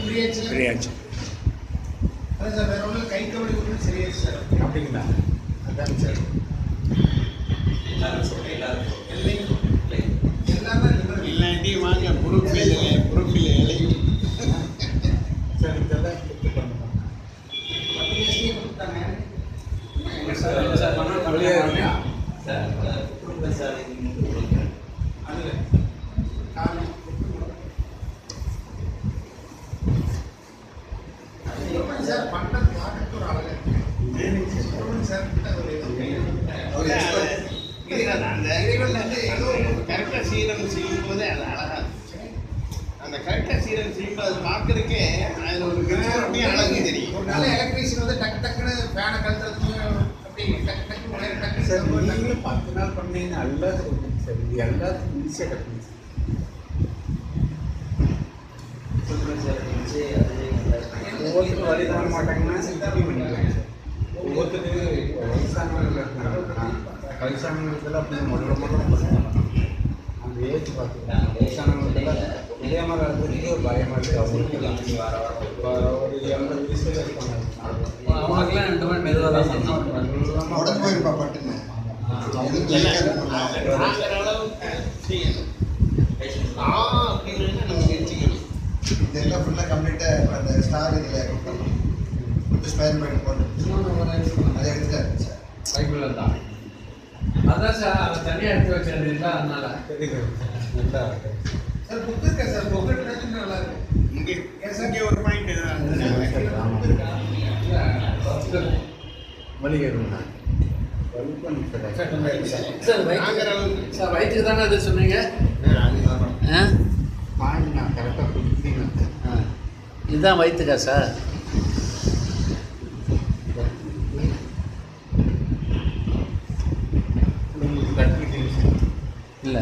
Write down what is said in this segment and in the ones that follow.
ஃப்ரீயாச்சு. அதான் சார் வேற ஒன்றும் கை கவலை ஒன்றும் சரியாச்சு சார். அப்படிங்களா? அதான் சார் இல்லாட்டி வாங்க ப்ரூஃபில் இலை சார் இதெல்லாம் கிளிக் பண்ணுவோம். சார் பண்றது பார்க்கறது ஒரு அழகு சார். அந்த இறைவன் வந்து ஏதோ கரெக்டாக சீரன் செய்யும் போது அது அழகா அந்த கரெக்டாக சீரன் செய்யும்போது அது பார்க்கறதுக்கே அதில் ஒரு அப்படியே அழகு தெரியும். ஒரு நல்ல எலக்ட்ரீஷியன் வந்து டக்கு டக்குன்னு ஃபேனை கழுத்துறதுக்கு அப்படி டக்கு டக்கு சார் நீங்களும் 10 நாள் பண்ணீங்கன்னா எல்லாத்துக்கும் சார் இது எல்லாத்துக்கும் ஈஸியாக கட்டுங்க சார். ஒவ்வொருத்தரும் வழி தர மாட்டாங்கன்னா இப்படி பண்ணிக்கலாம் சார். ஒவ்வொருத்தருக்கு வயசானவங்களுக்கெல்லாம் அப்படி முதல்ல பண்ணுவாங்க. அந்த ஏஜ் பார்த்துக்கலாம். வயசானவங்களுக்கெல்லாம் இதே மாதிரி இருக்கிறதுக்கு பயமாக இருக்குது. அவங்களுக்கெல்லாம் இப்போ ஒரு 80 வயசுல இருப்பாங்க. அவங்களுக்குலாம் 2 மணி மெதுவாக தான் இதெல்லாம் ஃபுல்லாக கம்ப்ளீட்டாக அந்த ஸ்டார் இதில் ஸ்பயர் பண்ணி போட்டு அதை எடுத்துட்டாரு சார். சைக்கிளில் தான் அதான் சார் அதை தனியாக எடுத்து வச்சிருந்தீங்களா? அதனால நல்லா சார் புக் இருக்கா சார்? புக் எடுத்து நல்லா இருக்கு. இங்கே ஒரு பாயிண்ட் மளிகைண்ணா சார் வயிற்றுக்கு தானே அது சொன்னீங்க? பாயிண்ட் நான் கரெக்டாக கொடுத்தீங்க. இதுதான் வயிற்றுக்கா சார்? இல்லை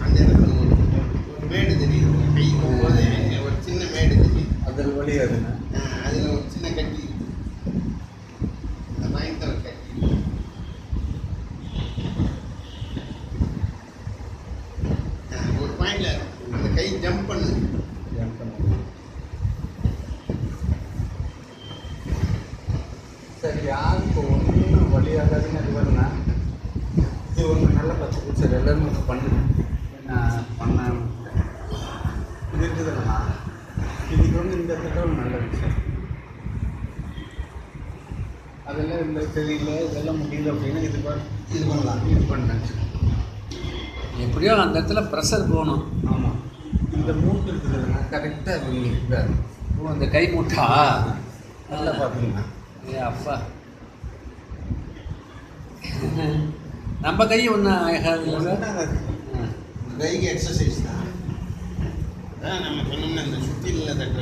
அந்த இடத்துல ஒரு மேடு தெரியும். கை போகும்போது ஒரு சின்ன மேடு தெரியும். அதில் வழியாதுண்ணா. அதில் ஒரு சின்ன கட்டி பயங்கர கட்டி ஒரு பாயிண்ட்ல அந்த கை ஜம்ப் பண்ணுது. சார் யாருக்கு ஒன்றும் வழியாகாதுன்னு அது வருண்ணா. இது ஒன்று நல்லா பார்த்துக்கு சார். எல்லோரும் பண்ணுங்க. நான் பண்ண இது இருக்குதுண்ணா. இதுக்கு வந்து இந்த திட்டம் நல்லது சார். அதெல்லாம் இந்த தெரியல இதெல்லாம் முடியல அப்படின்னா இது பண்ணலாம். இது பண்ணேன் சார். எப்படியோ அந்த இடத்துல ப்ரெஷர் போகணும். ஆமாம் இந்த மூட்டு இருக்குதுண்ணா கரெக்டாக இருக்குது. அந்த கை மூட்டா நல்லா பார்த்துங்கண்ணா. ஏ அப்பா நம்ம கை ஒன்றும் ஆகாது. கைக்கு எக்ஸசைஸ் தான். அதான் நம்ம சொன்னோம்னா இந்த சுற்றில தட்டுறது.